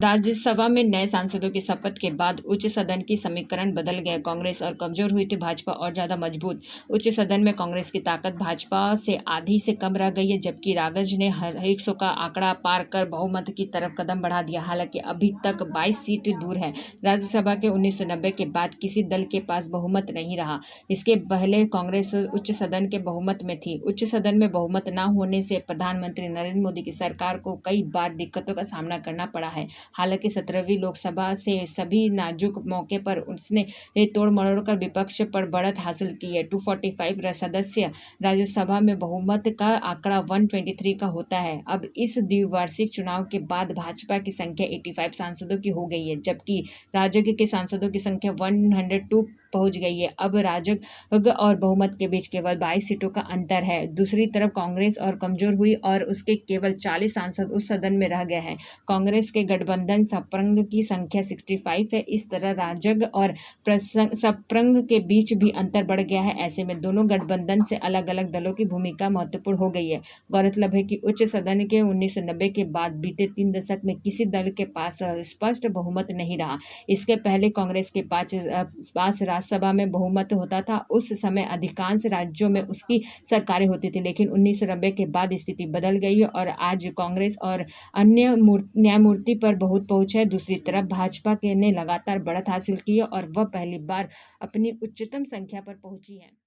राज्यसभा में नए सांसदों की शपथ के बाद उच्च सदन की समीकरण बदल गए। कांग्रेस और कमजोर हुई थी भाजपा और ज्यादा मजबूत। उच्च सदन में कांग्रेस की ताकत भाजपा से आधी से कम रह गई है, जबकि रागज ने हर 100 का आंकड़ा पार कर बहुमत की तरफ कदम बढ़ा दिया। हालांकि अभी तक 22 सीट दूर है। राज्यसभा के 1990 के बाद किसी दल के पास बहुमत नहीं रहा। इसके पहले कांग्रेस उच्च सदन के बहुमत में थी। उच्च सदन में बहुमत न होने से प्रधानमंत्री नरेंद्र मोदी की सरकार को कई बार दिक्कतों का सामना करना पड़ा है। हालांकि 17वीं लोकसभा से सभी नाजुक मौके पर उसने तोड़ मरोड़ कर विपक्ष पर बढ़त हासिल की है। 245 सदस्य राज्यसभा में बहुमत का आंकड़ा 123 का होता है। अब इस द्विवार्षिक चुनाव के बाद भाजपा की संख्या 85 सांसदों की हो गई है, जबकि राजग के सांसदों की संख्या 102 पहुंच गई है। अब राजग और बहुमत के बीच केवल 22 सीटों का अंतर है। दूसरी तरफ कांग्रेस और कमजोर हुई और उसके केवल 40 सांसद उस सदन में रह गए हैं। कांग्रेस के गठबंधन सप्रंग की संख्या 65 है। इस तरह राजग और सप्रंग के बीच भी अंतर बढ़ गया है। ऐसे में दोनों गठबंधन से अलग अलग दलों की भूमिका महत्वपूर्ण हो गई है। गौरतलब है कि उच्च सदन के 1990 के बाद बीते 3 दशक में किसी दल के पास स्पष्ट बहुमत नहीं रहा। इसके पहले कांग्रेस के पास राज्यसभा में बहुमत होता था। उस समय अधिकांश राज्यों में उसकी सरकारें होती थी, लेकिन 1990 के बाद स्थिति बदल गई है और आज कांग्रेस और अन्य न्यायमूर्ति पर बहुत पहुंच है। दूसरी तरफ भाजपा ने लगातार बढ़त हासिल की है और वह पहली बार अपनी उच्चतम संख्या पर पहुंची है।